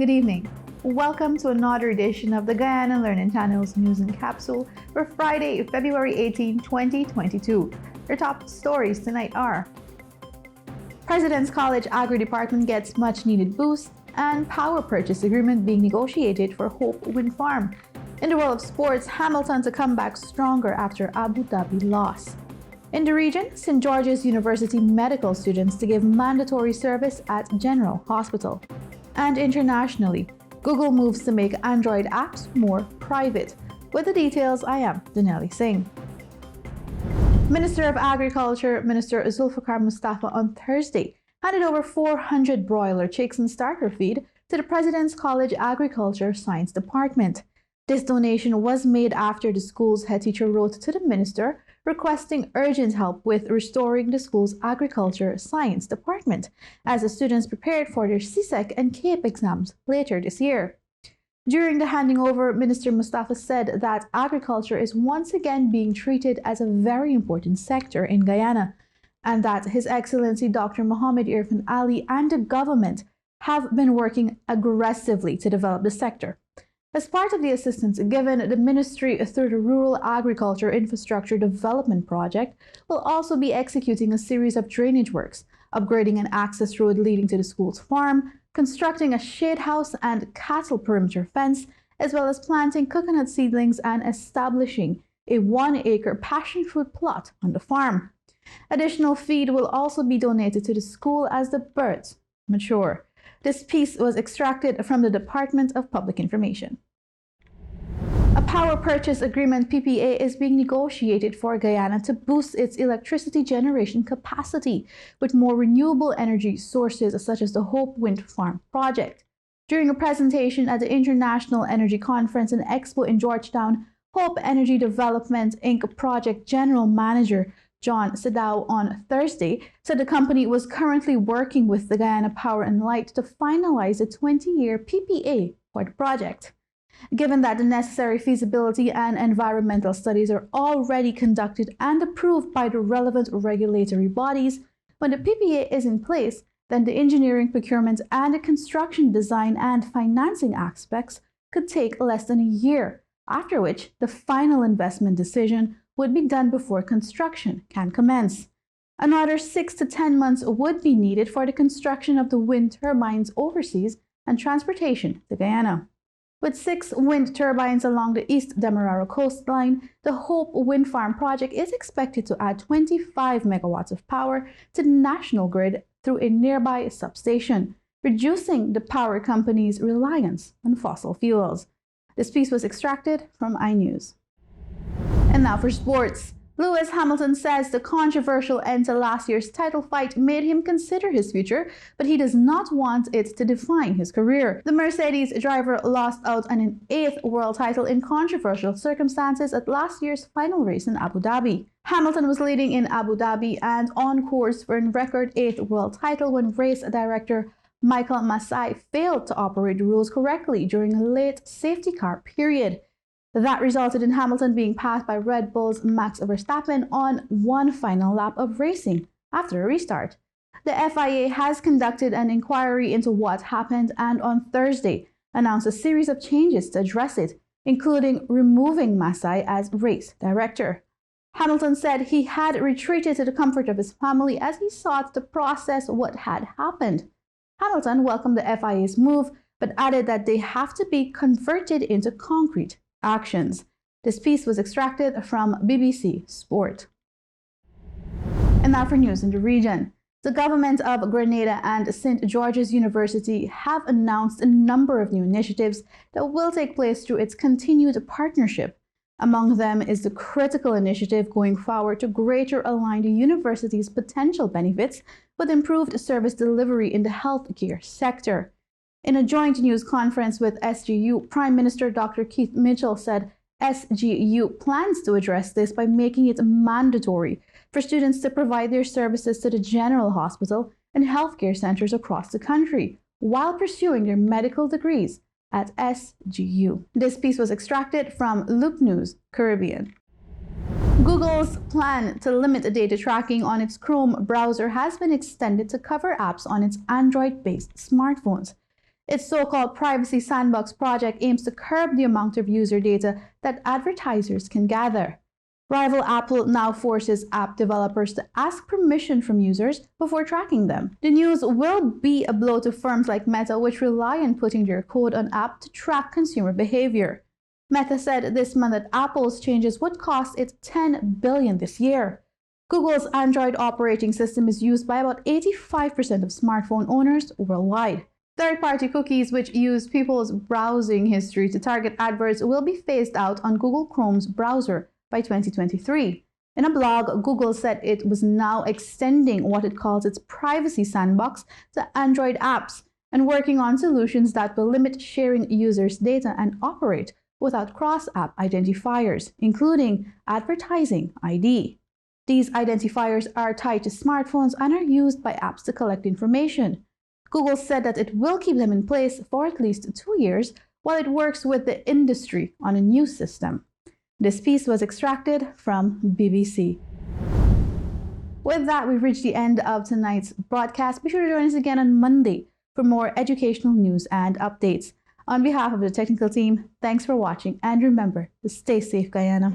Good evening. Welcome to another edition of the Guyana Learning Channel's News and Capsule for Friday, February 18, 2022. Your top stories tonight are: President's College Agri Department gets much needed boost, and power purchase agreement being negotiated for Hope Wind Farm. In the world of sports, Hamilton to come back stronger after Abu Dhabi loss. In the region, St. George's University medical students to give mandatory service at General Hospital. And internationally, Google moves to make Android apps more private. With the details, I am Danelli Singh. Minister of Agriculture, Minister Zulfikar Mustafa, on Thursday handed over 400 broiler chicks and starter feed to the President's College Agriculture Science Department. This donation was made after the school's head teacher wrote to the minister requesting urgent help with restoring the school's agriculture science department as the students prepared for their CSEC and CAPE exams later this year. During the handing over, Minister Mustafa said that agriculture is once again being treated as a very important sector in Guyana, and that His Excellency Dr. Mohammed Irfan Ali and the government have been working aggressively to develop the sector. As part of the assistance given, the ministry through the Rural Agriculture Infrastructure Development Project will also be executing a series of drainage works, upgrading an access road leading to the school's farm, constructing a shade house and cattle perimeter fence, as well as planting coconut seedlings and establishing a 1-acre passion fruit plot on the farm. Additional feed will also be donated to the school as the birds mature. This piece was extracted from the Department of Public Information. A power purchase agreement (PPA) is being negotiated for Guyana to boost its electricity generation capacity with more renewable energy sources such as the Hope Wind Farm project. During a presentation at the International Energy Conference and Expo in Georgetown, Hope Energy Development Inc. Project General Manager John Sadao on Thursday said the company was currently working with the Guyana Power and Light to finalize a 20-year PPA for the project. Given that the necessary feasibility and environmental studies are already conducted and approved by the relevant regulatory bodies, when the PPA is in place, then the engineering, procurement, and the construction design and financing aspects could take less than a year, after which the final investment decision would be done before construction can commence. Another 6 to 10 months would be needed for the construction of the wind turbines overseas and transportation to Guyana. With 6 wind turbines along the East Demerara coastline, the Hope Wind Farm project is expected to add 25 megawatts of power to the national grid through a nearby substation, reducing the power company's reliance on fossil fuels. This piece was extracted from iNews. And now for sports. Lewis Hamilton says the controversial end to last year's title fight made him consider his future, but he does not want it to define his career. The Mercedes driver lost out on an 8th world title in controversial circumstances at last year's final race in Abu Dhabi. Hamilton was leading in Abu Dhabi and on course for a record 8th world title when race director Michael Masai failed to operate the rules correctly during a late safety car period. That resulted in Hamilton being passed by Red Bull's Max Verstappen on one final lap of racing after a restart. The FIA has conducted an inquiry into what happened and on Thursday announced a series of changes to address it, including removing Masai as race director. Hamilton said he had retreated to the comfort of his family as he sought to process what had happened. Hamilton welcomed the FIA's move, but added that they have to be converted into concrete actions. This piece was extracted from BBC Sport. And now for news in the region. The government of Grenada and St. George's University have announced a number of new initiatives that will take place through its continued partnership. Among them is the critical initiative going forward to greater align the university's potential benefits with improved service delivery in the healthcare sector. In a joint news conference with SGU, Prime Minister Dr. Keith Mitchell said SGU plans to address this by making it mandatory for students to provide their services to the General Hospital and healthcare centers across the country while pursuing their medical degrees at SGU. This piece was extracted from Loop News Caribbean. Google's plan to limit data tracking on its Chrome browser has been extended to cover apps on its Android-based smartphones. Its so-called Privacy Sandbox project aims to curb the amount of user data that advertisers can gather. Rival Apple now forces app developers to ask permission from users before tracking them. The news will be a blow to firms like Meta, which rely on putting their code on app to track consumer behavior. Meta said this month that Apple's changes would cost it $10 billion this year. Google's Android operating system is used by about 85% of smartphone owners worldwide. Third-party cookies, which use people's browsing history to target adverts, will be phased out on Google Chrome's browser by 2023. In a blog, Google said it was now extending what it calls its privacy sandbox to Android apps and working on solutions that will limit sharing users' data and operate without cross-app identifiers, including advertising ID. These identifiers are tied to smartphones and are used by apps to collect information. Google said that it will keep them in place for at least 2 years while it works with the industry on a new system. This piece was extracted from BBC. With that, we've reached the end of tonight's broadcast. Be sure to join us again on Monday for more educational news and updates. On behalf of the technical team, thanks for watching, and remember to stay safe, Guyana.